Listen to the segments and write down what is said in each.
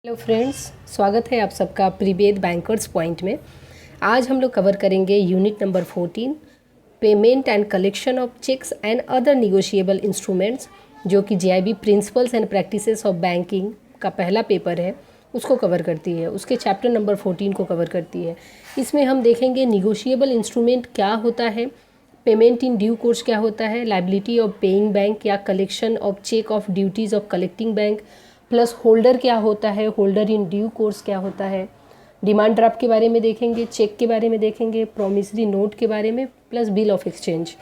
Hello friends, स्वागत है आप सबका प्रीपेड बैंकर्स पॉइंट में। आज हम लोग कवर करेंगे unit number 14, payment and collection of cheques and other negotiable instruments, जो कि JAIIB principles and practices of banking का पहला पेपर है, उसको कवर करती है। उसके चैप्टर नंबर 14 को कवर करती है। इसमें हम देखेंगे निगोशिएबल इंस्ट्रूमेंट क्या होता है, पेमेंट इन ड्यू कोर्स क्या होता है, लायबिलिटी ऑफ पेइंग बैंक या collection of cheque of duties of collecting bank, plus holder क्या होता है, होल्डर इन ड्यू कोर्स क्या होता है, डिमांड ड्राफ्ट के बारे में देखेंगे, चेक के बारे में देखेंगे, प्रॉमिसरी नोट के बारे में, plus bill of exchange.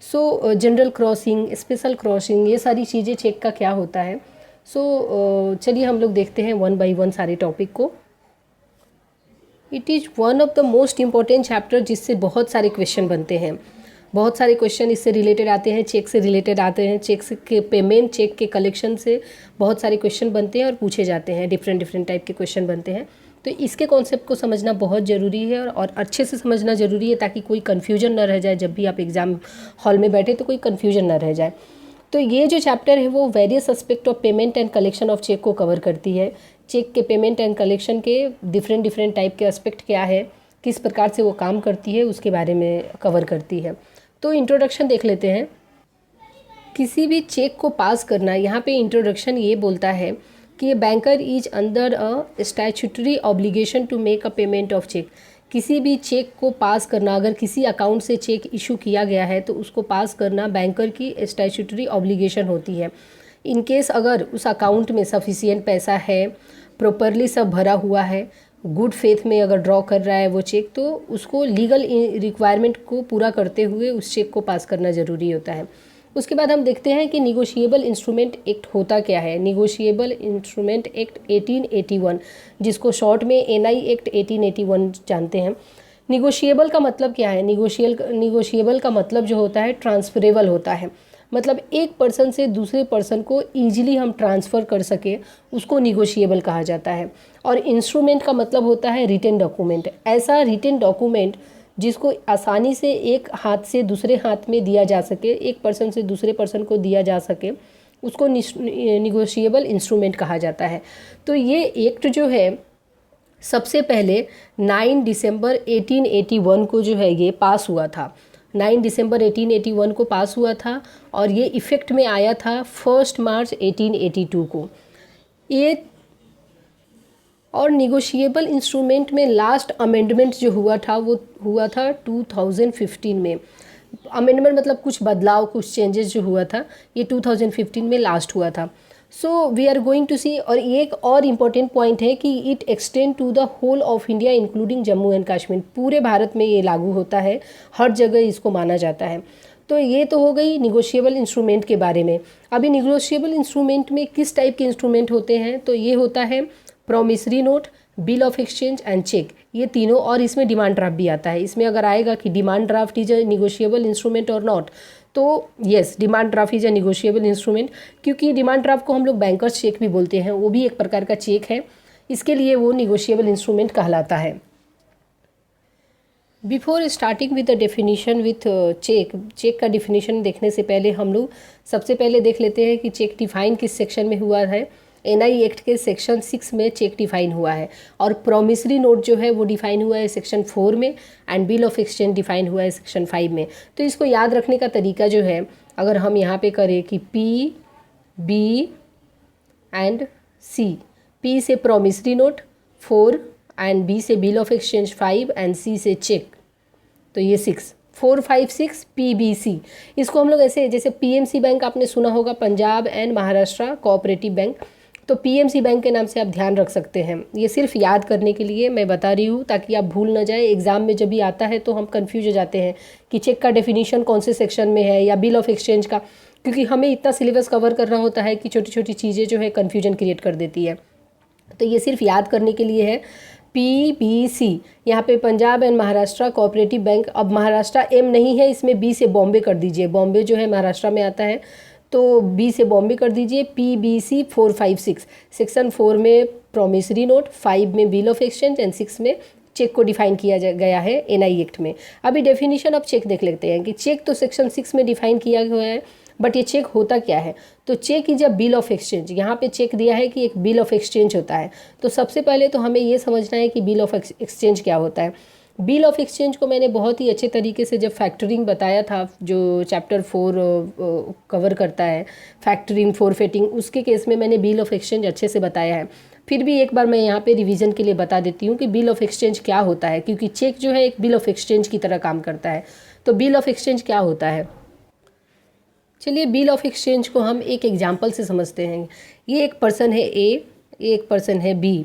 So general crossing, special crossing, ये सारी चीज़ें चेक का क्या होता है। चलिए हम लोग देखते हैं वन बाय वन सारे टॉपिक को। It is one of the most important chapter जिससे बहुत सारे क्वेश्चन बनते हैं। बहुत सारे क्वेश्चन इससे रिलेटेड आते हैं, चेक से रिलेटेड आते हैं, चेक के पेमेंट, चेक के कलेक्शन से बहुत सारे क्वेश्चन बनते हैं और पूछे जाते हैं। डिफरेंट टाइप के क्वेश्चन बनते हैं। तो इसके कॉन्सेप्ट को समझना बहुत ज़रूरी है और अच्छे से समझना ज़रूरी है, ताकि कोई कन्फ्यूजन ना रह जाए। जब भी आप एग्ज़ाम हॉल में बैठे तो कोई कन्फ्यूजन ना रह जाए। तो ये जो चैप्टर है वो various aspect of payment and collection of cheque को कवर करती है। चेक के पेमेंट एंड कलेक्शन के डिफरेंट टाइप के एस्पेक्ट क्या है, किस प्रकार से वो काम करती है, उसके बारे में कवर करती है। तो इंट्रोडक्शन देख लेते हैं। किसी भी चेक को पास करना, यहाँ पे इंट्रोडक्शन ये बोलता है कि ये banker is under a statutory obligation to make a payment of cheque. किसी भी चेक को पास करना, अगर किसी अकाउंट से चेक इशू किया गया है तो उसको पास करना बैंकर की स्टैट्यूटरी ऑब्लिगेशन होती है। इन केस अगर उस अकाउंट में सफिशिएंट पैसा है, प्रॉपरली सब भरा हुआ है, गुड फेथ में अगर ड्रॉ कर रहा है वो चेक, तो उसको लीगल रिक्वायरमेंट को पूरा करते हुए उस चेक को पास करना ज़रूरी होता है। उसके बाद हम देखते हैं कि निगोशिएबल इंस्ट्रूमेंट एक्ट होता क्या है। निगोशिएबल इंस्ट्रूमेंट एक्ट 1881, जिसको शॉर्ट में एनआई एक्ट 1881 जानते हैं। निगोशिएबल का मतलब क्या है? निगोशिएबल का मतलब जो होता है ट्रांसफरेबल होता है। मतलब एक पर्सन से दूसरे पर्सन को ईजिली हम ट्रांसफ़र कर सके, उसको निगोशिएबल कहा जाता है। और इंस्ट्रूमेंट का मतलब होता है रिटन डॉक्यूमेंट। ऐसा रिटन डॉक्यूमेंट जिसको आसानी से एक हाथ से दूसरे हाथ में दिया जा सके, एक पर्सन से दूसरे पर्सन को दिया जा सके, उसको निगोशिएबल इंस्ट्रूमेंट कहा जाता है। तो ये एक्ट जो है सबसे पहले 9 दिसंबर 1881 को जो है ये पास हुआ था। 9 दिसंबर 1881 को पास हुआ था और ये इफ़ेक्ट में आया था 1 मार्च 1882 को। ये और निगोशिएबल इंस्ट्रूमेंट में लास्ट अमेंडमेंट जो हुआ था वो हुआ था 2015 में। अमेंडमेंट मतलब कुछ बदलाव, कुछ चेंजेस जो हुआ था, ये 2015 में लास्ट हुआ था। So we are going to see. और एक और इम्पॉर्टेंट पॉइंट है कि it extend to the whole of India including Jammu and Kashmir. पूरे भारत में ये लागू होता है, हर जगह इसको माना जाता है। तो ये तो हो गई निगोशिएबल इंस्ट्रूमेंट के बारे में। अभी निगोशिएबल इंस्ट्रूमेंट में किस टाइप के इंस्ट्रूमेंट होते हैं, तो ये होता है promissory note, bill of exchange and cheque, ये तीनों। और इसमें डिमांड ड्राफ्ट भी आता है। इसमें अगर आएगा कि demand draft is a negotiable instrument और नॉट, तो yes, demand draft is a negotiable instrument, क्योंकि डिमांड ड्राफ्ट को हम लोग बैंकर्स चेक भी बोलते हैं, वो भी एक प्रकार का चेक है, इसके लिए वो निगोशिएबल इंस्ट्रूमेंट कहलाता है। Before starting with the definition with cheque का डिफिनीशन देखने से पहले हम लोग सबसे पहले देख लेते हैं कि चेक डिफाइन किस सेक्शन में हुआ है। एनआई एक्ट के सेक्शन 6 में चेक डिफाइन हुआ है, और प्रॉमिसरी नोट जो है वो डिफाइन हुआ है सेक्शन 4 में, and bill of exchange define हुआ है सेक्शन 5 में। तो इसको याद रखने का तरीका जो है, अगर हम यहाँ पे करें कि P, B and C, P से प्रॉमिसरी नोट 4, एंड बी से bill of exchange 5, and C से चेक, तो ये 6, 4, 5, 6 PBC। इसको हम लोग ऐसे, जैसे PMC बैंक आपने सुना होगा, Punjab and Maharashtra cooperative bank, तो PMC बैंक के नाम से आप ध्यान रख सकते हैं। ये सिर्फ याद करने के लिए मैं बता रही हूँ, ताकि आप भूल ना जाए। एग्जाम में जब भी आता है तो हम कंफ्यूज हो जाते हैं कि चेक का डेफिनेशन कौन से सेक्शन में है, या बिल ऑफ एक्सचेंज का, क्योंकि हमें इतना सिलेबस कवर करना होता है कि छोटी छोटी चीज़ें जो है कन्फ्यूजन क्रिएट कर देती है। तो ये सिर्फ याद करने के लिए है। PBC, यहाँ पे Punjab and Maharashtra cooperative bank. अब महाराष्ट्र M नहीं है इसमें, B से बॉम्बे कर दीजिए, बॉम्बे जो है महाराष्ट्र में आता है, तो B से बॉम्बे कर दीजिए। PBC 4, 5, 6, सेक्शन 4 में प्रॉमिसरी नोट, 5 में बिल ऑफ एक्सचेंज एंड 6 में चेक को डिफाइन किया गया है एनआई एक्ट में। अभी डेफिनेशन ऑफ चेक देख लेते हैं कि चेक तो सेक्शन 6 में डिफाइन किया गया है, बट ये चेक होता क्या है? तो cheque is a bill of exchange. यहाँ पे चेक दिया है कि एक बिल ऑफ एक्सचेंज होता है। तो सबसे पहले तो हमें ये समझना है कि बिल ऑफ एक्सचेंज क्या होता है। बिल ऑफ एक्सचेंज को मैंने बहुत ही अच्छे तरीके से जब फैक्टरिंग बताया था, जो चैप्टर 4 कवर करता है, फैक्टरिंग फॉरफेटिंग, उसके केस में मैंने बिल ऑफ एक्सचेंज अच्छे से बताया है। फिर भी एक बार मैं यहाँ पे रिवीजन के लिए बता देती हूँ कि बिल ऑफ एक्सचेंज क्या होता है, क्योंकि चेक जो है एक बिल ऑफ एक्सचेंज की तरह काम करता है। तो बिल ऑफ एक्सचेंज क्या होता है, चलिए बिल ऑफ एक्सचेंज को हम एक एग्जाम्पल से समझते हैं। ये एक पर्सन है ए, एक पर्सन है बी।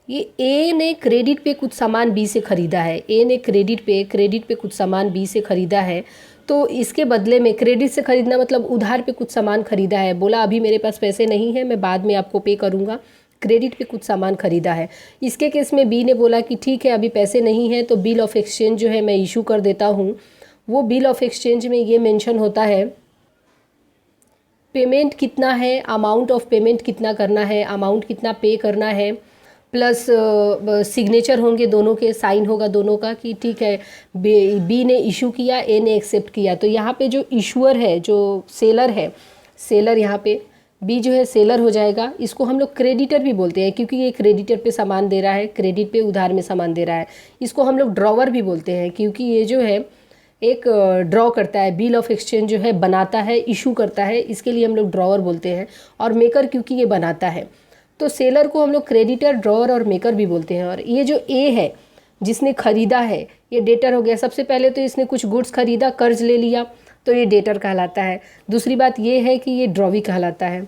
ये ए ने क्रेडिट पे कुछ सामान बी से ख़रीदा है। ए ने क्रेडिट पे कुछ सामान बी से ख़रीदा है। तो इसके बदले में, क्रेडिट से ख़रीदना मतलब उधार पे कुछ सामान ख़रीदा है, बोला अभी मेरे पास पैसे नहीं है, मैं बाद में आपको पे करूँगा। क्रेडिट पे कुछ सामान ख़रीदा है। इसके केस में बी ने बोला कि ठीक है अभी पैसे नहीं हैं, तो बिल ऑफ एक्सचेंज जो है मैं इशू कर देता हूँ। वो बिल ऑफ एक्सचेंज में ये मेंशन होता है पेमेंट कितना है, अमाउंट ऑफ पेमेंट कितना करना है, अमाउंट कितना पे करना है, प्लस सिग्नेचर होंगे दोनों के, साइन होगा दोनों का कि ठीक है बी ने इशू किया, ए ने एक्सेप्ट किया। तो यहाँ पे जो इशूअर है, जो सेलर है, सेलर यहाँ पे बी जो है सेलर हो जाएगा। इसको हम लोग क्रेडिटर भी बोलते हैं, क्योंकि ये क्रेडिटर पे सामान दे रहा है, क्रेडिट पे उधार में सामान दे रहा है। इसको हम लोग ड्रॉवर भी बोलते हैं, क्योंकि ये जो है एक ड्रॉ करता है, बिल ऑफ एक्सचेंज जो है बनाता है, इशू करता है, इसके लिए हम लोग ड्रॉवर बोलते हैं। और मेकर क्योंकि ये बनाता है, तो सेलर को हम लोग क्रेडिटर, ड्रॉवर और मेकर भी बोलते हैं। और ये जो ए है जिसने खरीदा है, ये डेटर हो गया। सबसे पहले तो इसने कुछ गुड्स खरीदा, कर्ज ले लिया, तो ये डेटर कहलाता है। दूसरी बात ये है कि ये ड्रॉवी कहलाता है।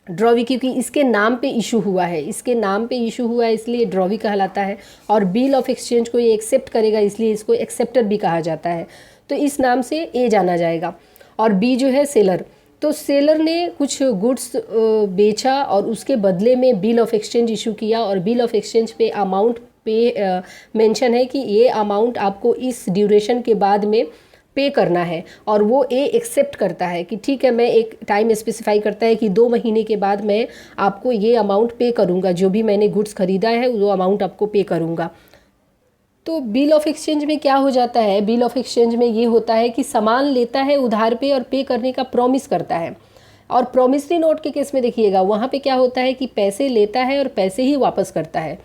ड्रॉवी क्योंकि इसके नाम पे इशू हुआ है, इसके नाम पे इशू हुआ है, इसलिए ड्रॉवी कहलाता है। और बिल ऑफ एक्सचेंज को ये एक्सेप्ट करेगा, इसलिए इसको एक्सेप्टर भी कहा जाता है। तो इस नाम से ए जाना जाएगा। और बी जो है सेलर, तो सेलर ने कुछ गुड्स बेचा और उसके बदले में बिल ऑफ एक्सचेंज इशू किया। और बिल ऑफ एक्सचेंज पे अमाउंट पे मेंशन है कि ये अमाउंट आपको इस ड्यूरेशन के बाद में पे करना है। और वो ए एक्सेप्ट करता है कि ठीक है, मैं एक टाइम स्पेसिफाई करता है कि 2 महीने के बाद मैं आपको ये अमाउंट पे करूँगा, जो भी मैंने गुड्स खरीदा है वो अमाउंट आपको पे करूँगा। तो बिल ऑफ एक्सचेंज में क्या हो जाता है, बिल ऑफ एक्सचेंज में ये होता है कि सामान लेता है उधार पे और पे करने का प्रॉमिस करता है। और प्रॉमिसरी नोट के केस में देखिएगा, वहाँ पे क्या होता है कि पैसे लेता है और पैसे ही वापस करता है।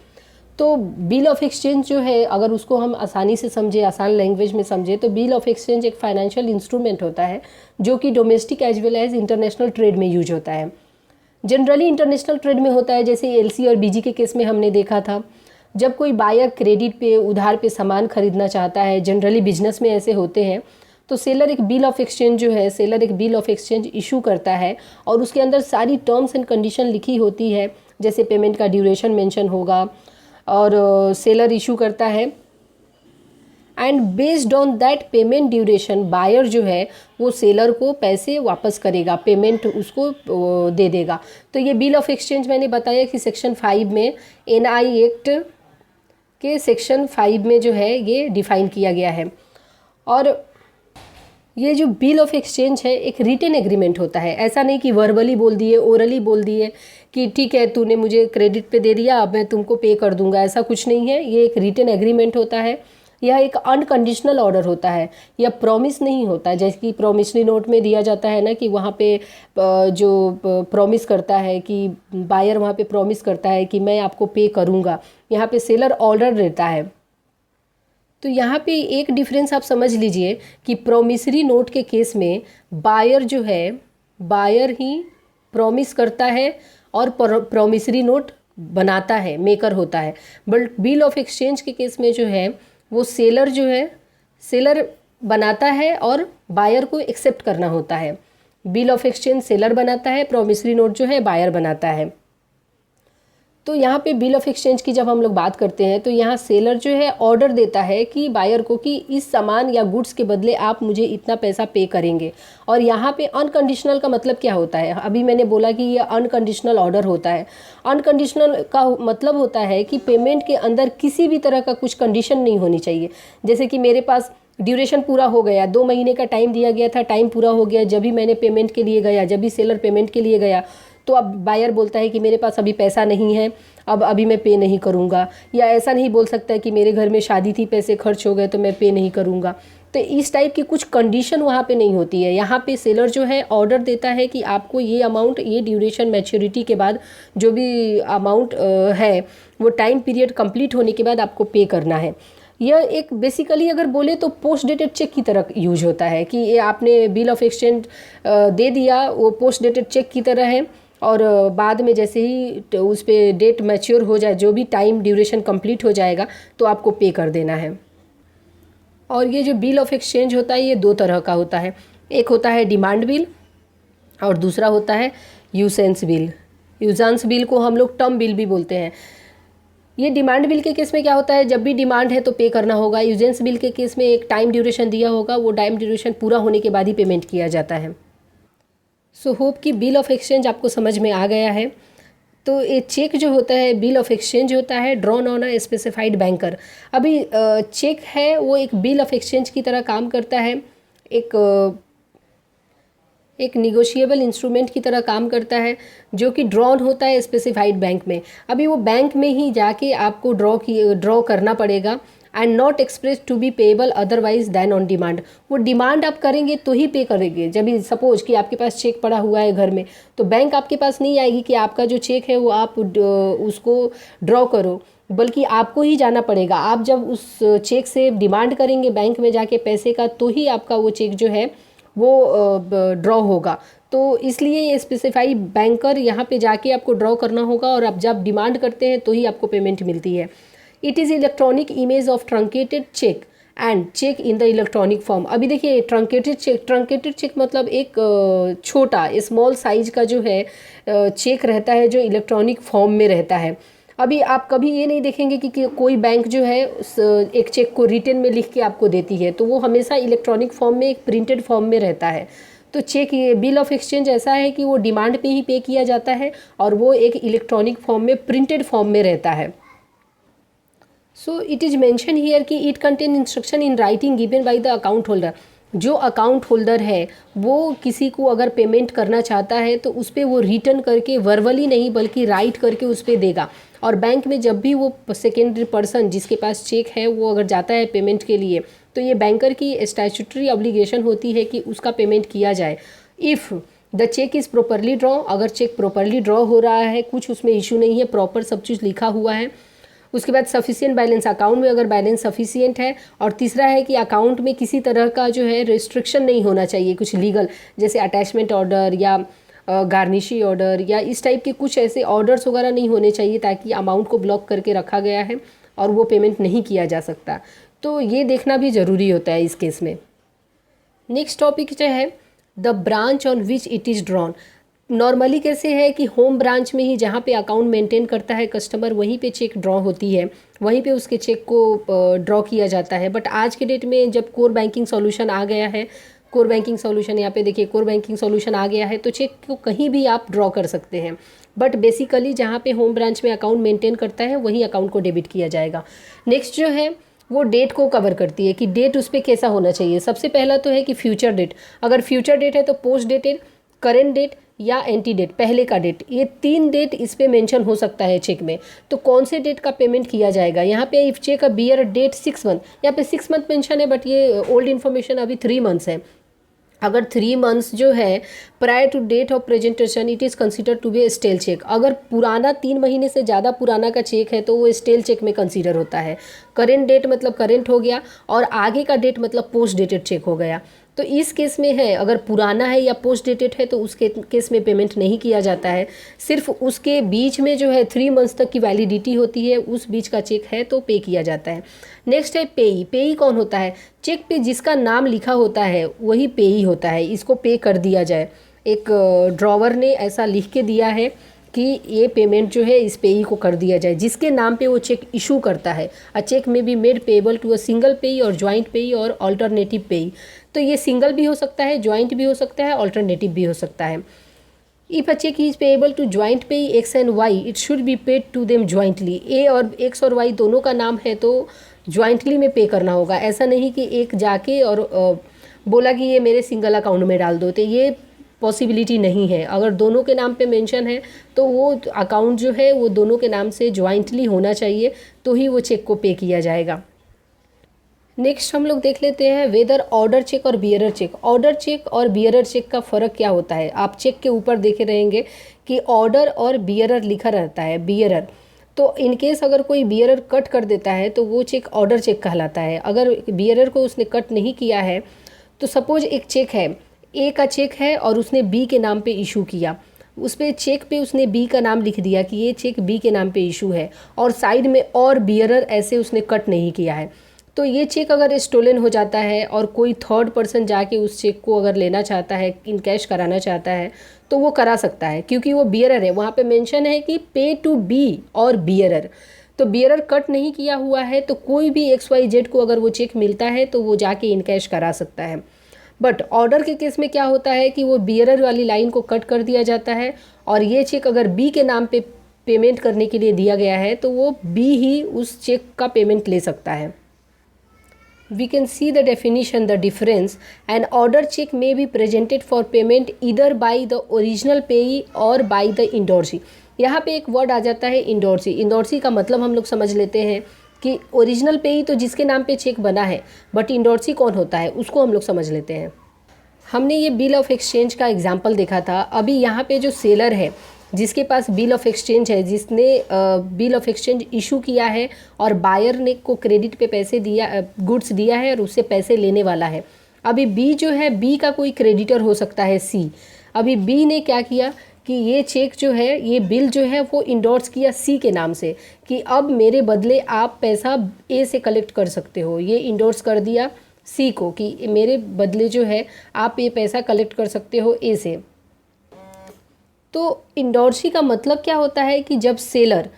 तो बिल ऑफ एक्सचेंज जो है, अगर उसको हम आसानी से समझे, आसान लैंग्वेज में समझे, तो बिल ऑफ एक्सचेंज एक फाइनेंशियल इंस्ट्रूमेंट होता है जो कि domestic as well as international trade में यूज होता है। जनरली इंटरनेशनल ट्रेड में होता है, जैसे एलसी और बीजी के केस में हमने देखा था। जब कोई बायर क्रेडिट पे, उधार पे सामान खरीदना चाहता है, जनरली बिजनेस में ऐसे होते हैं, तो सेलर एक बिल ऑफ एक्सचेंज जो है, सेलर एक बिल ऑफ एक्सचेंज इशू करता है और उसके अंदर सारी टर्म्स एंड कंडीशन लिखी होती है, जैसे पेमेंट का ड्यूरेशन मेंशन होगा और सेलर इशू करता है। And based on that payment duration, buyer जो है वो सेलर को पैसे वापस करेगा, पेमेंट उसको दे देगा। तो ये बिल ऑफ एक्सचेंज मैंने बताया कि सेक्शन 5 में, एनआई एक्ट के सेक्शन 5 में जो है ये डिफाइन किया गया है। और ये जो बिल ऑफ एक्सचेंज है एक रिटन एग्रीमेंट होता है। ऐसा नहीं कि वर्बली बोल दिए, ओरली बोल दिए कि ठीक है तूने मुझे क्रेडिट पे दे दिया, अब मैं तुमको पे कर दूंगा, ऐसा कुछ नहीं है। ये एक रिटन एग्रीमेंट होता है। यह एक अनकंडीशनल ऑर्डर होता है, यह प्रॉमिस नहीं होता। जैसे कि प्रॉमिसरी नोट में दिया जाता है ना कि वहाँ पे जो प्रॉमिस करता है कि बायर वहाँ पे प्रॉमिस करता है कि मैं आपको पे करूँगा, यहाँ पे सेलर ऑर्डर देता है। तो यहाँ पे एक डिफरेंस आप समझ लीजिए कि प्रॉमिसरी नोट के केस में बायर जो है, बायर ही प्रॉमिस करता है और प्रॉमिसरी नोट बनाता है, मेकर होता है। बट बिल ऑफ एक्सचेंज के केस में जो है वो सेलर जो है, सेलर बनाता है और बायर को एक्सेप्ट करना होता है। बिल ऑफ एक्सचेंज सेलर बनाता है, प्रॉमिसरी नोट जो है बायर बनाता है। तो यहाँ पे बिल ऑफ एक्सचेंज की जब हम लोग बात करते हैं तो यहाँ सेलर जो है ऑर्डर देता है कि बायर को कि इस सामान या गुड्स के बदले आप मुझे इतना पैसा पे करेंगे। और यहाँ पे अनकंडीशनल का मतलब क्या होता है, अभी मैंने बोला कि ये अनकंडीशनल ऑर्डर होता है। अनकंडीशनल का मतलब होता है कि पेमेंट के अंदर किसी भी तरह का कुछ कंडीशन नहीं होनी चाहिए। जैसे कि मेरे पास ड्यूरेशन पूरा हो गया, 2 महीने का टाइम दिया गया था, टाइम पूरा हो गया, जब भी मैंने पेमेंट के लिए गया, जब भी सेलर पेमेंट के लिए गया, तो अब बायर बोलता है कि मेरे पास अभी पैसा नहीं है, अब अभी मैं पे नहीं करूँगा। या ऐसा नहीं बोल सकता है कि मेरे घर में शादी थी, पैसे खर्च हो गए तो मैं पे नहीं करूँगा। तो इस टाइप की कुछ कंडीशन वहाँ पे नहीं होती है। यहाँ पे सेलर जो है ऑर्डर देता है कि आपको ये अमाउंट, ये ड्यूरेशन मैच्योरिटी के बाद जो भी अमाउंट है वो टाइम पीरियड कंप्लीट होने के बाद आपको पे करना है। यह एक बेसिकली अगर बोले तो पोस्ट डेटेड चेक की तरह यूज होता है कि ये आपने बिल ऑफ एक्सचेंज दे दिया, वो पोस्ट डेटेड चेक की तरह है, और बाद में जैसे ही उस पर डेट मैच्योर हो जाए, जो भी टाइम ड्यूरेशन कंप्लीट हो जाएगा तो आपको पे कर देना है। और ये जो बिल ऑफ एक्सचेंज होता है ये दो तरह का होता है, एक होता है डिमांड बिल और दूसरा होता है यूसेंस बिल। यूजेंस बिल को हम लोग टर्म बिल भी बोलते हैं। ये डिमांड बिल के केस में क्या होता है, जब भी डिमांड है तो पे करना होगा। यूजेंस बिल के केस में एक टाइम ड्यूरेशन दिया होगा, वो टाइम ड्यूरेशन पूरा होने के बाद ही पेमेंट किया जाता है। सो होप कि बिल ऑफ एक्सचेंज आपको समझ में आ गया है। तो ये चेक जो होता है, बिल ऑफ एक्सचेंज होता है drawn on a specified banker. अभी चेक है वो एक बिल ऑफ एक्सचेंज की तरह काम करता है, एक निगोशिएबल इंस्ट्रूमेंट की तरह काम करता है, जो कि ड्रॉन होता है स्पेसिफाइड बैंक में। अभी वो बैंक में ही जाके आपको ड्रॉ करना पड़ेगा, and not express to be payable otherwise than on demand. वो डिमांड आप करेंगे तो ही पे करेंगे। जब भी सपोज कि आपके पास चेक पड़ा हुआ है घर में, तो बैंक आपके पास नहीं आएगी कि आपका जो चेक है वो आप उसको ड्रॉ करो, बल्कि आपको ही जाना पड़ेगा। आप जब उस चेक से डिमांड करेंगे बैंक में जाके पैसे का, तो ही आपका वो चेक जो है वो ड्रॉ होगा। तो इसलिए ये स्पेसिफाई बैंकर यहाँ पे जाके आपको ड्रॉ करना होगा, और आप जब डिमांड करते हैं तो ही आपको पेमेंट मिलती है। It is electronic image of truncated cheque and cheque in the electronic form. अभी देखिए ट्रंकेटेड चेक मतलब एक छोटा स्मॉल साइज का जो है चेक रहता है, जो इलेक्ट्रॉनिक फॉर्म में रहता है। अभी आप कभी ये नहीं देखेंगे कि कोई बैंक जो है एक चेक को रिटन में लिख के आपको देती है, तो वो हमेशा इलेक्ट्रॉनिक फॉर्म में, एक प्रिंटेड फॉर्म में रहता है। तो चेक, ये बिल ऑफ एक्सचेंज ऐसा है कि वो डिमांड पे ही पे किया जाता है, और वो एक इलेक्ट्रॉनिक फॉर्म में, प्रिंटेड फॉर्म में रहता है। So it is mention here कि it contain instruction in writing given by the account holder. जो अकाउंट होल्डर है वो किसी को अगर पेमेंट करना चाहता है तो उस पर वो रिटर्न करके, वर्बली नहीं बल्कि राइट करके उस पर देगा। और बैंक में जब भी वो सेकेंडरी पर्सन जिसके पास चेक है वो अगर जाता है पेमेंट के लिए, तो ये बैंकर की स्टैट्यूटरी ऑब्लिगेशन होती है कि उसका पेमेंट किया जाए। If the cheque is properly draw, अगर चेक प्रॉपरली ड्रॉ हो रहा है, कुछ उसमें इशू नहीं है, प्रॉपर सब चीज़ लिखा हुआ है। उसके बाद सफिशिएंट बैलेंस, अकाउंट में अगर बैलेंस सफिशिएंट है। और तीसरा है कि अकाउंट में किसी तरह का जो है रिस्ट्रिक्शन नहीं होना चाहिए, कुछ लीगल, जैसे अटैचमेंट ऑर्डर या गार्निशी ऑर्डर या इस टाइप के कुछ ऐसे ऑर्डर्स वगैरह नहीं होने चाहिए, ताकि अमाउंट को ब्लॉक करके रखा गया है और वो पेमेंट नहीं किया जा सकता। तो ये देखना भी ज़रूरी होता है इस केस में। नेक्स्ट टॉपिक जो है the branch on which it is drawn. Normally कैसे है कि होम ब्रांच में ही, जहाँ पे अकाउंट मेंटेन करता है कस्टमर, वहीं पे चेक ड्रॉ होती है, वहीं पे उसके चेक को ड्रॉ किया जाता है। बट आज के डेट में जब कोर बैंकिंग सॉल्यूशन आ गया है, कोर बैंकिंग सॉल्यूशन यहाँ पे देखिए, कोर बैंकिंग सॉल्यूशन आ गया है, तो चेक को कहीं भी आप ड्रॉ कर सकते हैं। बट बेसिकली जहाँ पे होम ब्रांच में अकाउंट मेंटेन करता है वहीं अकाउंट को डेबिट किया जाएगा। नेक्स्ट जो है वो डेट को कवर करती है कि डेट उस पर कैसा होना चाहिए। सबसे पहला तो है कि फ्यूचर डेट। अगर फ्यूचर डेट है तो पोस्ट डेटेड, करेंट डेट या एंटी डेट, पहले का डेट, ये 3 डेट इस पे मेंशन हो सकता है चेक में। तो कौन से डेट का पेमेंट किया जाएगा, यहाँ पे if cheque a bear date 6 month, यहाँ पे 6 मंथ मेंशन है, बट ये ओल्ड इन्फॉर्मेशन, अभी 3 मंथ्स है। अगर 3 मंथ्स जो है prior to date of presentation, it is consider to be stale cheque. अगर पुराना 3 महीने से ज़्यादा पुराना का चेक है तो वो स्टेल चेक में कंसिडर होता है। करेंट डेट मतलब करेंट हो गया, और आगे का डेट मतलब पोस्ट डेटेड चेक हो गया। तो इस केस में है, अगर पुराना है या पोस्ट डेटेड है तो उसके केस में पेमेंट नहीं किया जाता है। सिर्फ उसके बीच में जो है 3 मंथ्स तक की वैलिडिटी होती है, उस बीच का चेक है तो पे किया जाता है। नेक्स्ट है पेई। पेई कौन होता है, चेक पे जिसका नाम लिखा होता है वही पेई होता है। इसको पे कर दिया जाए, एक ड्रॉवर ने ऐसा लिख के दिया है कि ये पेमेंट जो है इस पेई को कर दिया जाए, जिसके नाम पे वो चेक इशू करता है। A cheque may be made payable to a single payee or joint पेई और अल्टरनेटिव पेई। तो ये सिंगल भी हो सकता है, ज्वाइंट भी हो सकता है, अल्टरनेटिव भी हो सकता है। If a cheque is payable to joint payee X and Y, it should be paid to them jointly. A और एक्स और वाई दोनों का नाम है तो ज्वाइंटली में पे करना होगा। ऐसा नहीं कि एक जाके और बोला कि ये मेरे सिंगल अकाउंट में डाल दो, तो ये पॉसिबिलिटी नहीं है। अगर दोनों के नाम पे मेंशन है तो वो अकाउंट जो है वो दोनों के नाम से ज्वाइंटली होना चाहिए, तो ही वो चेक को पे किया जाएगा। नेक्स्ट हम लोग देख लेते हैं वेदर ऑर्डर चेक और बियरर चेक। ऑर्डर चेक और बियरर चेक का फ़र्क क्या होता है। आप चेक के ऊपर देखे रहेंगे कि ऑर्डर और बियरर लिखा रहता है। बियरर तो इनकेस अगर कोई बियरर कट कर देता है तो वो चेक ऑर्डर चेक कहलाता है। अगर बियरर को उसने कट नहीं किया है तो सपोज एक चेक है, ए का चेक है और उसने बी के नाम पे इशू किया, उस पे चेक पे उसने बी का नाम लिख दिया कि ये चेक बी के नाम पे इशू है और साइड में और बियरर ऐसे उसने कट नहीं किया है, तो ये चेक अगर स्टोलन हो जाता है और कोई थर्ड पर्सन जाके उस चेक को अगर लेना चाहता है, इन कैश कराना चाहता है, तो वो करा सकता है क्योंकि वो बियरर है। वहाँ पे मेंशन है कि पे टू बी और बियरर, तो बियरर कट नहीं किया हुआ है तो कोई भी XYZ को अगर वो चेक मिलता है तो वो जाके इन कैश करा सकता है। बट ऑर्डर के केस में क्या होता है कि वो बियरर वाली लाइन को कट कर दिया जाता है और ये चेक अगर बी के नाम पे पेमेंट करने के लिए दिया गया है तो वो बी ही उस चेक का पेमेंट ले सकता है। We can see the definition, the difference. An order check may be presented for payment either by the original payee or by the endorsee. यहाँ पे एक वर्ड आ जाता है इंडोर्सी। इंडोर्सी का मतलब हम लोग समझ लेते हैं कि ओरिजिनल पेई तो जिसके नाम पे चेक बना है, बट इंडोर्सी कौन होता है उसको हम लोग समझ लेते हैं। हमने ये बिल ऑफ एक्सचेंज का एग्जाम्पल देखा था। अभी यहाँ पे जो सेलर है जिसके पास बिल ऑफ एक्सचेंज है, जिसने बिल ऑफ एक्सचेंज इशू किया है और बायर ने को क्रेडिट पे पैसे दिया, गुड्स दिया है और उससे पैसे लेने वाला है। अभी बी जो है, बी का कोई क्रेडिटर हो सकता है सी। अभी बी ने क्या किया कि ये चेक जो है, ये बिल जो है वो इंडोर्स किया सी के नाम से कि अब मेरे बदले आप पैसा ए से कलेक्ट कर सकते हो। ये इंडोर्स कर दिया सी को कि मेरे बदले जो है आप ये पैसा कलेक्ट कर सकते हो ए से। तो इंडोर्सी का मतलब क्या होता है कि जब सेलर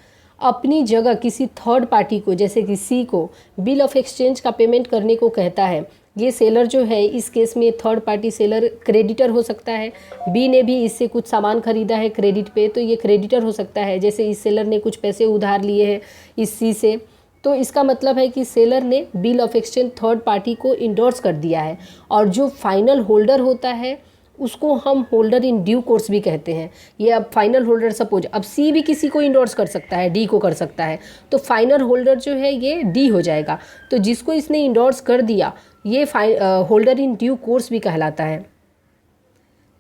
अपनी जगह किसी थर्ड पार्टी को, जैसे कि सी को, बिल ऑफ एक्सचेंज का पेमेंट करने को कहता है। ये सेलर जो है, इस केस में थर्ड पार्टी सेलर क्रेडिटर हो सकता है। बी ने भी इससे कुछ सामान खरीदा है क्रेडिट पे, तो ये क्रेडिटर हो सकता है। जैसे इस सेलर ने कुछ पैसे उधार लिए हैं इस सी से, तो इसका मतलब है कि सेलर ने bill of exchange third party को इंडोर्स कर दिया है। और जो फाइनल होल्डर होता है उसको हम होल्डर इन ड्यू कोर्स भी कहते हैं। ये अब फाइनल होल्डर, सपोज अब सी भी किसी को इंडोर्स कर सकता है, डी को कर सकता है, तो फाइनल होल्डर जो है ये डी हो जाएगा। तो जिसको इसने इंडोर्स कर दिया ये होल्डर इन ड्यू कोर्स भी कहलाता है।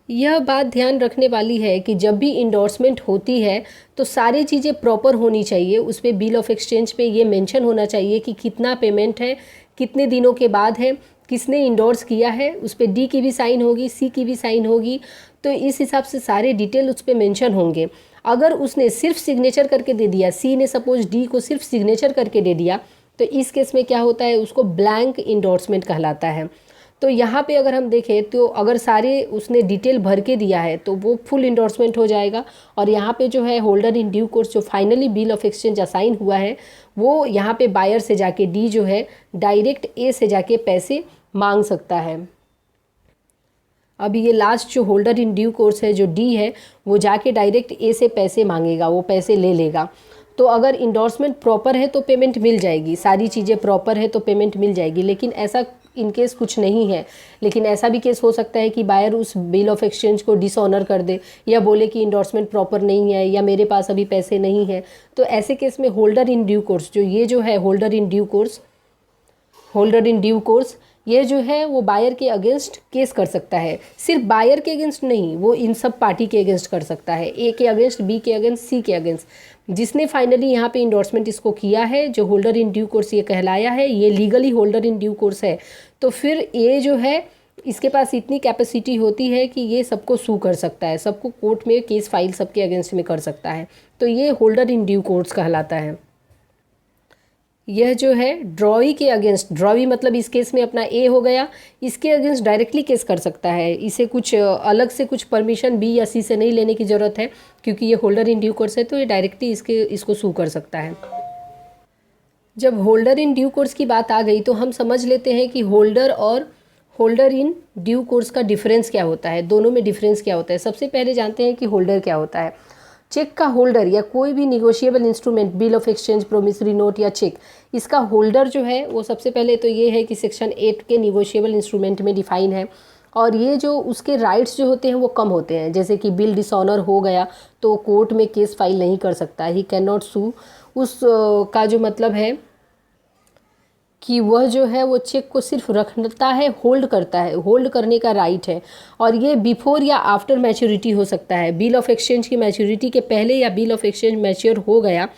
यह बात ध्यान रखने वाली है कि जब भी इंडोर्समेंट होती है तो सारी चीज़ें प्रॉपर होनी चाहिए। उस पर बिल ऑफ एक्सचेंज पे ये मेंशन होना चाहिए कि कितना पेमेंट है, कितने दिनों के बाद है, किसने इंडोर्स किया है, उस पर डी की भी साइन होगी, सी की भी साइन होगी। तो इस हिसाब से सारे डिटेल उस पर मेंशन होंगे। अगर उसने सिर्फ सिग्नेचर करके दे दिया, सी ने सपोज डी को सिर्फ सिग्नेचर करके दे दिया, तो इस केस में क्या होता है, उसको ब्लैंक इंडोर्समेंट कहलाता है। तो यहाँ पे अगर हम देखें तो अगर सारे उसने डिटेल भर के दिया है तो वो फुल इंडोर्समेंट हो जाएगा। और यहाँ पे जो है होल्डर इन ड्यू कोर्स, जो finally bill of exchange assign हुआ है, वो यहाँ पे बायर से जाके, डी जो है डायरेक्ट ए से जाके पैसे मांग सकता है। अभी ये लास्ट जो होल्डर इन ड्यू कोर्स है, जो डी है, वो जाके डायरेक्ट ए से पैसे मांगेगा, वो पैसे ले लेगा। तो अगर इंडोर्समेंट प्रॉपर है तो पेमेंट मिल जाएगी, सारी चीज़ें प्रॉपर है तो पेमेंट मिल जाएगी। लेकिन ऐसा इन केस कुछ नहीं है, लेकिन ऐसा भी केस हो सकता है कि बायर उस बिल ऑफ एक्सचेंज को डिसऑनर कर दे या बोले कि इंडोर्समेंट प्रॉपर नहीं है या मेरे पास अभी पैसे नहीं है। तो ऐसे केस में होल्डर इन ड्यू कोर्स, जो ये जो है holder in due course, holder in due course, ये जो है वो बायर के अगेंस्ट केस कर सकता है। सिर्फ बायर के अगेंस्ट नहीं, वो इन सब पार्टी के अगेंस्ट कर सकता है, ए के अगेंस्ट, बी के अगेंस्ट, सी के अगेंस्ट। जिसने फाइनली यहाँ पे इंडोर्समेंट इसको किया है, जो होल्डर इन ड्यू कोर्स ये कहलाया है, ये legally holder in due course है, तो फिर ये जो है इसके पास इतनी कैपेसिटी होती है कि ये सबको सू कर सकता है, सबको कोर्ट में केस फाइल सबके अगेंस्ट में कर सकता है। तो ये होल्डर इन ड्यू कोर्स कहलाता है। यह जो है ड्रॉवी के अगेंस्ट, ड्रॉवी मतलब इस केस में अपना ए हो गया, इसके अगेंस्ट डायरेक्टली केस कर सकता है। इसे कुछ अलग से कुछ परमिशन बी या सी से नहीं लेने की ज़रूरत है, क्योंकि ये होल्डर इन ड्यू कोर्स है, तो ये डायरेक्टली इसको सू कर सकता है। जब होल्डर इन ड्यू कोर्स की बात आ गई तो हम समझ लेते हैं कि होल्डर और होल्डर इन ड्यू कोर्स का डिफरेंस क्या होता है, दोनों में डिफरेंस क्या होता है। सबसे पहले जानते हैं कि होल्डर क्या होता है। चेक का होल्डर या कोई भी negotiable instrument, bill of exchange, promissory note या चेक, इसका होल्डर जो है वो सबसे पहले तो ये है कि सेक्शन 8 के निगोशिएबल इंस्ट्रूमेंट में डिफाइन है। और ये जो उसके राइट्स जो होते हैं वो कम होते हैं। जैसे कि बिल डिसऑनर हो गया तो कोर्ट में केस फाइल नहीं कर सकता, ही कैन नॉट सू। उस का जो मतलब है कि वह जो है वो चेक को सिर्फ रखता है, होल्ड करता है, होल्ड करने का राइट है। और ये बिफोर या आफ्टर मैच्योरिटी हो सकता है। बिल ऑफ एक्सचेंज की मैच्योरिटी के पहले या बिल ऑफ एक्सचेंज मैच्योर हो गया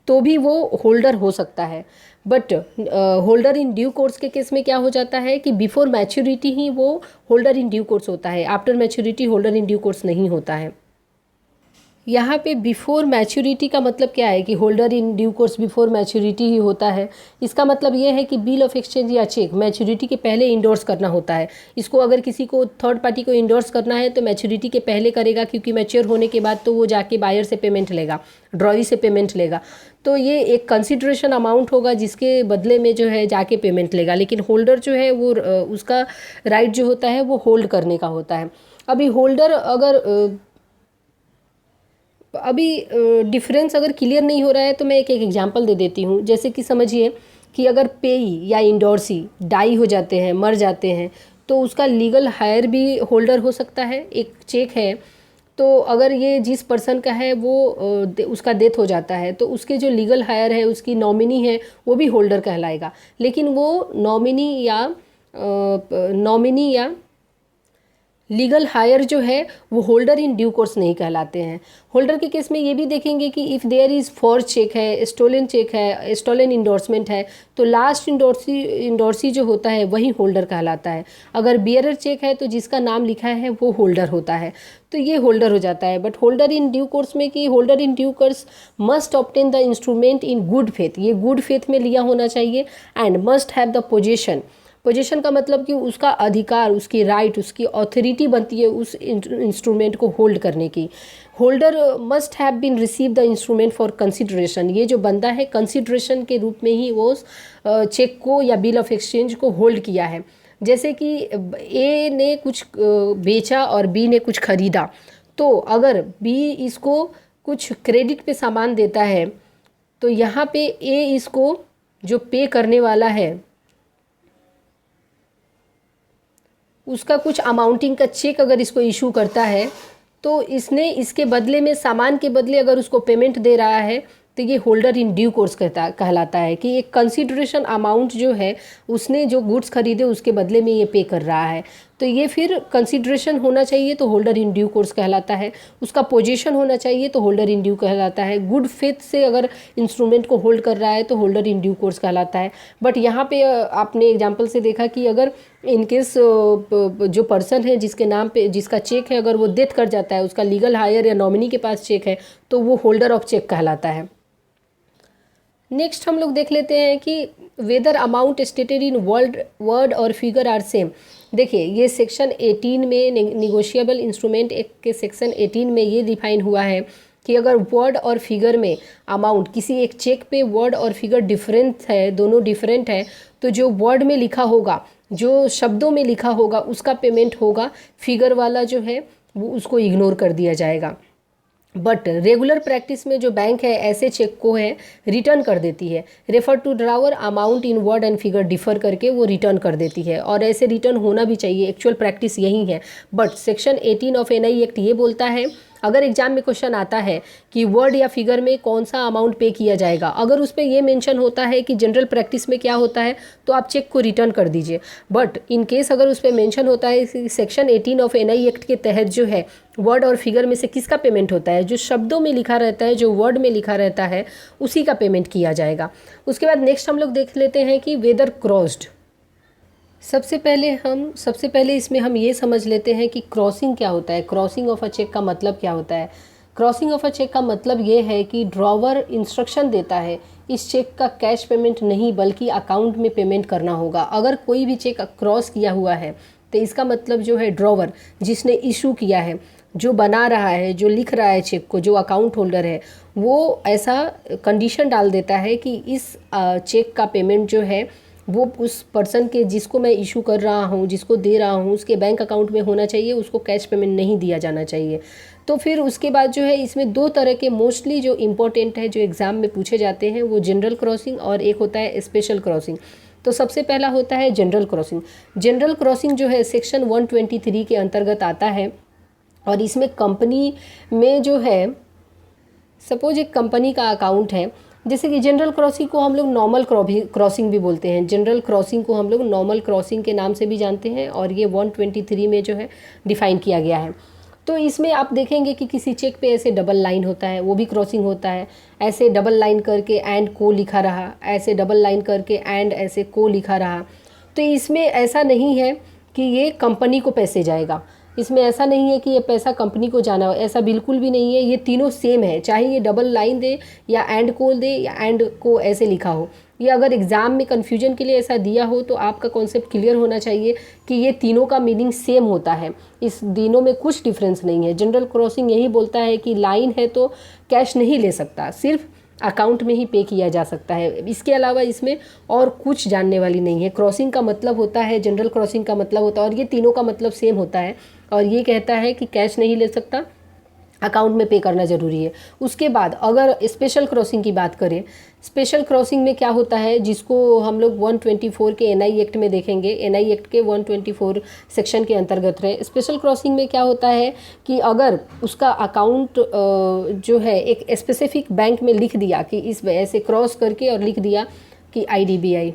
तो भी वो होल्डर हो सकता है। But holder in due course के केस में क्या हो जाता है कि बिफोर मैच्योरिटी ही वो होल्डर इन ड्यू कोर्स होता है, after maturity holder in due course नहीं होता है। यहाँ पे बिफोर मैच्योरिटी का मतलब क्या है कि holder in due course before maturity ही होता है। इसका मतलब ये है कि बिल ऑफ एक्सचेंज या चेक मैच्योरिटी के पहले इंडोर्स करना होता है। इसको अगर किसी को थर्ड पार्टी को इंडोर्स करना है तो मैच्योरिटी के पहले करेगा, क्योंकि मैच्योर होने के बाद तो वो जाके बायर से पेमेंट लेगा, ड्रॉई से पेमेंट लेगा। तो ये एक कंसिडरेशन अमाउंट होगा जिसके बदले में जो है जाके पेमेंट लेगा। लेकिन होल्डर जो है वो उसका राइट जो होता है वो होल्ड करने का होता है। अभी डिफरेंस अगर क्लियर नहीं हो रहा है तो मैं एक एग्जांपल दे देती हूँ। जैसे कि समझिए कि अगर पेई या इंडोर्सी डाई हो जाते हैं, मर जाते हैं, तो उसका लीगल हायर भी होल्डर हो सकता है। एक चेक है तो अगर ये जिस पर्सन का है वो उसका डेथ हो जाता है तो उसके जो लीगल हायर है, उसकी नॉमिनी है, वो भी होल्डर कहलाएगा। लेकिन वो नॉमिनी या लीगल हायर जो है वो होल्डर इन ड्यू कोर्स नहीं कहलाते हैं। होल्डर के केस में ये भी देखेंगे कि if there is for cheque है, स्टोलन चेक है, स्टोलन इंडोर्समेंट है, तो लास्ट इंडोर्सी जो होता है वही होल्डर कहलाता है। अगर बियरर चेक है तो जिसका नाम लिखा है वो होल्डर होता है, तो ये होल्डर हो जाता है। But holder in due course में कि holder in due course must obtain the instrument in good faith, ये गुड फेथ में लिया होना चाहिए। And must have the position, position का मतलब कि उसका अधिकार, उसकी राइट, उसकी ऑथोरिटी बनती है उस इंस्ट्रूमेंट को होल्ड करने की। Holder must have been receive the instrument for consideration, ये जो बंदा है कंसिडरेशन के रूप में ही वो चेक को या बिल ऑफ एक्सचेंज को होल्ड किया है। जैसे कि ए ने कुछ बेचा और बी ने कुछ खरीदा, तो अगर बी इसको कुछ क्रेडिट पे सामान देता है तो यहाँ पे ए इसको जो पे करने वाला है उसका कुछ अमाउंटिंग का चेक अगर इसको इशू करता है तो इसने इसके बदले में, सामान के बदले अगर उसको पेमेंट दे रहा है तो ये होल्डर इन ड्यू कोर्स कहलाता है कि एक कंसिडरेशन अमाउंट जो है उसने जो गुड्स खरीदे उसके बदले में ये पे कर रहा है, तो ये फिर कंसिडरेशन होना चाहिए तो होल्डर इन ड्यू कोर्स कहलाता है। उसका पोजीशन होना चाहिए तो होल्डर इन ड्यू कहलाता है। गुड फेथ से अगर इंस्ट्रूमेंट को होल्ड कर रहा है तो होल्डर इन ड्यू कोर्स कहलाता है। बट यहाँ पे आपने एग्जांपल से देखा कि अगर इनकेस जो पर्सन है जिसके नाम पे जिसका चेक है, अगर वो डेथ कर जाता है, उसका लीगल हायर या नॉमिनी के पास चेक है, तो वो होल्डर ऑफ चेक कहलाता है। नेक्स्ट हम लोग देख लेते हैं कि whether amount stated in word or figure are same. देखिए ये सेक्शन 18 में निगोशिएबल इंस्ट्रूमेंट एक्ट के सेक्शन 18 में ये डिफाइन हुआ है कि अगर वर्ड और फिगर में अमाउंट, किसी एक चेक पे वर्ड और फिगर डिफरेंट है, दोनों डिफरेंट है, तो जो वर्ड में लिखा होगा, जो शब्दों में लिखा होगा उसका पेमेंट होगा, फिगर वाला जो है वो उसको इग्नोर कर दिया जाएगा। बट रेगुलर प्रैक्टिस में जो बैंक है ऐसे चेक को है रिटर्न कर देती है। Refer to drawer amount in word and figure differ करके वो रिटर्न कर देती है, और ऐसे रिटर्न होना भी चाहिए, एक्चुअल प्रैक्टिस यही है। But section 18 of NI act ये बोलता है, अगर एग्जाम में क्वेश्चन आता है कि वर्ड या फिगर में कौन सा अमाउंट पे किया जाएगा, अगर उस पर ये मेंशन होता है कि जनरल प्रैक्टिस में क्या होता है तो आप चेक को रिटर्न कर दीजिए। बट इन केस अगर उस पर मेंशन होता है सेक्शन 18 ऑफ एनआई एक्ट के तहत जो है वर्ड और फिगर में से किसका पेमेंट होता है, जो शब्दों में लिखा रहता है, जो वर्ड में लिखा रहता है उसी का पेमेंट किया जाएगा। उसके बाद नेक्स्ट हम लोग देख लेते हैं कि वेदर क्रॉस्ड। सबसे पहले इसमें हम ये समझ लेते हैं कि क्रॉसिंग क्या होता है। क्रॉसिंग ऑफ अ चेक का मतलब क्या होता है। क्रॉसिंग ऑफ अ चेक का मतलब ये है कि ड्रॉवर इंस्ट्रक्शन देता है इस चेक का कैश पेमेंट नहीं बल्कि अकाउंट में पेमेंट करना होगा। अगर कोई भी चेक क्रॉस किया हुआ है तो इसका मतलब जो है ड्रॉवर जिसने इशू किया है, जो बना रहा है, जो लिख रहा है चेक को, जो अकाउंट होल्डर है, वो ऐसा कंडीशन डाल देता है कि इस चेक का पेमेंट जो है वो उस पर्सन के जिसको मैं इशू कर रहा हूँ, जिसको दे रहा हूँ, उसके बैंक अकाउंट में होना चाहिए, उसको कैश पेमेंट नहीं दिया जाना चाहिए। तो फिर उसके बाद जो है इसमें दो तरह के मोस्टली जो इम्पोर्टेंट है, जो एग्ज़ाम में पूछे जाते हैं, वो जनरल क्रॉसिंग और एक होता है स्पेशल क्रॉसिंग। तो सबसे पहला होता है जनरल क्रॉसिंग। जनरल क्रॉसिंग जो है सेक्शन 123 के अंतर्गत आता है, और इसमें कंपनी में जो है, सपोज एक कंपनी का अकाउंट है जैसे कि जनरल क्रॉसिंग को हम लोग नॉर्मल क्रॉसिंग भी बोलते हैं, जनरल क्रॉसिंग को हम लोग नॉर्मल क्रॉसिंग के नाम से भी जानते हैं, और ये 123 में जो है डिफाइन किया गया है। तो इसमें आप देखेंगे कि किसी चेक पे ऐसे डबल लाइन होता है, वो भी क्रॉसिंग होता है। ऐसे डबल लाइन करके एंड को लिखा रहा, ऐसे डबल लाइन करके एंड ऐसे को लिखा रहा। तो इसमें ऐसा नहीं है कि ये कंपनी को पैसे जाएगा, इसमें ऐसा नहीं है कि ये पैसा कंपनी को जाना हो, ऐसा बिल्कुल भी नहीं है। ये तीनों सेम है, चाहे ये डबल लाइन दे या एंड को दे या एंड को ऐसे लिखा हो। ये अगर एग्ज़ाम में कन्फ्यूजन के लिए ऐसा दिया हो तो आपका कॉन्सेप्ट क्लियर होना चाहिए कि ये तीनों का मीनिंग सेम होता है, इस तीनों में कुछ डिफरेंस नहीं है। जनरल क्रॉसिंग यही बोलता है कि लाइन है तो कैश नहीं ले सकता, सिर्फ अकाउंट में ही पे किया जा सकता है, इसके अलावा इसमें और कुछ जानने वाली नहीं है। क्रॉसिंग का मतलब होता है, जनरल क्रॉसिंग का मतलब होता है, और ये तीनों का मतलब सेम होता है। और ये कहता है कि कैश नहीं ले सकता, अकाउंट में पे करना ज़रूरी है। उसके बाद अगर स्पेशल क्रॉसिंग की बात करें, स्पेशल क्रॉसिंग में क्या होता है, जिसको हम लोग 124 के एनआई एक्ट में देखेंगे, एनआई एक्ट के 124 सेक्शन के अंतर्गत है। स्पेशल क्रॉसिंग में क्या होता है कि अगर उसका अकाउंट जो है एक स्पेसिफिक बैंक में लिख दिया कि इस ऐसे क्रॉस करके और लिख दिया कि IDBI,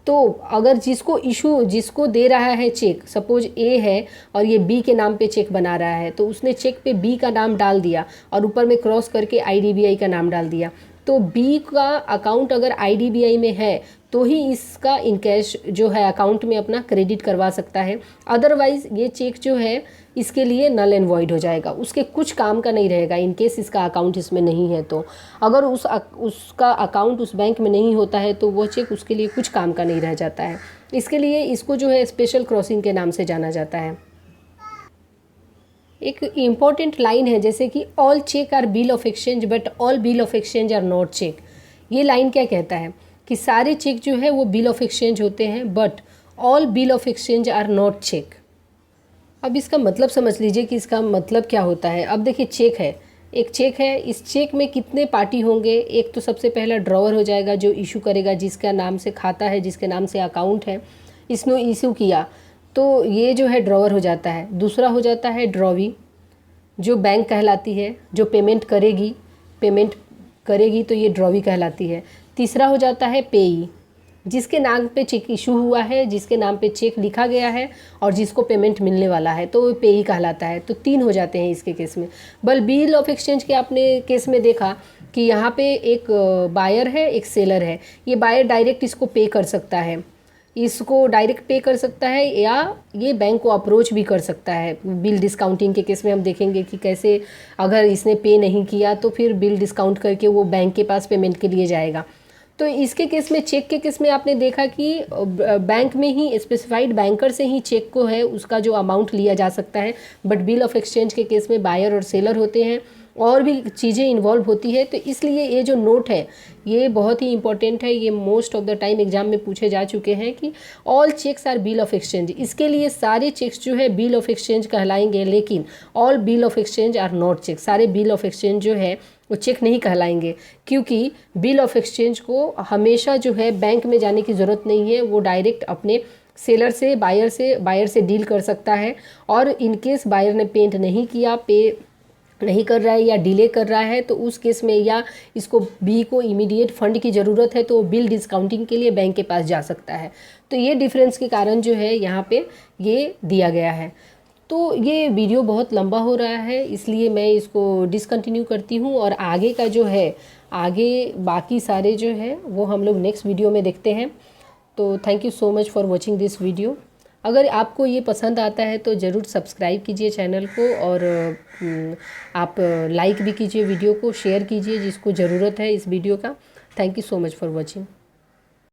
तो अगर जिसको दे रहा है चेक, सपोज ए है और ये बी के नाम पे चेक बना रहा है, तो उसने चेक पे बी का नाम डाल दिया और ऊपर में क्रॉस करके IDBI का नाम डाल दिया, तो बी का अकाउंट अगर IDBI में है तो ही इसका इनकैश जो है अकाउंट में अपना क्रेडिट करवा सकता है। अदरवाइज़ ये चेक जो है इसके लिए नल एंड वॉइड हो जाएगा, उसके कुछ काम का नहीं रहेगा इन केस इसका अकाउंट इसमें नहीं है। तो अगर उसका अकाउंट उस बैंक में नहीं होता है तो वो चेक उसके लिए कुछ काम का नहीं रह जाता है। इसके लिए इसको जो है स्पेशल क्रॉसिंग के नाम से जाना जाता है। एक इम्पॉर्टेंट लाइन है जैसे कि all cheque are bill of exchange but all bill of exchange are not cheque. ये लाइन क्या कहता है कि सारे चेक जो है वो बिल ऑफ एक्सचेंज होते हैं, but all bill of exchange are not cheque. अब इसका मतलब समझ लीजिए कि इसका मतलब क्या होता है। अब देखिए चेक है, एक चेक है, इस चेक में कितने पार्टी होंगे। एक तो सबसे पहला ड्रॉवर हो जाएगा जो इशू करेगा, जिसका नाम से खाता है, जिसके नाम से अकाउंट है, इसने इशू किया तो ये जो है ड्रॉवर हो जाता है। दूसरा हो जाता है ड्रॉवी, जो बैंक कहलाती है, जो पेमेंट करेगी तो ये ड्रॉवी कहलाती है। तीसरा हो जाता है पेई, जिसके नाम पे चेक इशू हुआ है, जिसके नाम पे चेक लिखा गया है और जिसको पेमेंट मिलने वाला है, तो वो पेई कहलाता है। तो 3 हो जाते हैं इसके केस में। बल बिल ऑफ एक्सचेंज के आपने केस में देखा कि यहाँ पे एक बायर है, एक सेलर है। ये बायर डायरेक्ट इसको पे कर सकता है, इसको डायरेक्ट पे कर सकता है, या ये बैंक को अप्रोच भी कर सकता है। बिल डिस्काउंटिंग के केस में हम देखेंगे कि कैसे अगर इसने पे नहीं किया तो फिर बिल डिस्काउंट करके वो बैंक के पास पेमेंट के लिए जाएगा। तो इसके केस में, चेक के केस में आपने देखा कि बैंक में ही स्पेसिफाइड बैंकर से ही चेक को है उसका जो अमाउंट लिया जा सकता है, बट बिल ऑफ एक्सचेंज के केस में बायर और सेलर होते हैं, और भी चीज़ें इन्वॉल्व होती है। तो इसलिए ये जो नोट है ये बहुत ही इंपॉर्टेंट है। ये most of the time exam में पूछे जा चुके हैं कि all cheques are bill of exchange. इसके लिए सारे चेक्स जो है बिल ऑफ एक्सचेंज कहलाएंगे, लेकिन all bill of exchange are not cheque. सारे बिल ऑफ एक्सचेंज जो है वो चेक नहीं कहलाएंगे, क्योंकि बिल ऑफ एक्सचेंज को हमेशा जो है बैंक में जाने की ज़रूरत नहीं है। वो डायरेक्ट अपने सेलर से बायर से डील कर सकता है, और इनकेस बायर ने पेमेंट नहीं किया, पे नहीं कर रहा है या डिले कर रहा है, तो उस केस में या इसको बी को इमीडिएट फंड की ज़रूरत है तो बिल डिस्काउंटिंग के लिए बैंक के पास जा सकता है। तो ये डिफरेंस के कारण जो है यहाँ पे ये दिया गया है। तो ये वीडियो बहुत लंबा हो रहा है, इसलिए मैं इसको डिसकंटिन्यू करती हूँ, और आगे का जो है, आगे बाकी सारे जो है वो हम लोग नेक्स्ट वीडियो में देखते हैं। तो thank you so much for watching this video. अगर आपको ये पसंद आता है तो ज़रूर सब्सक्राइब कीजिए चैनल को, और आप लाइक भी कीजिए वीडियो को, शेयर कीजिए जिसको ज़रूरत है इस वीडियो का। Thank you so much for watching.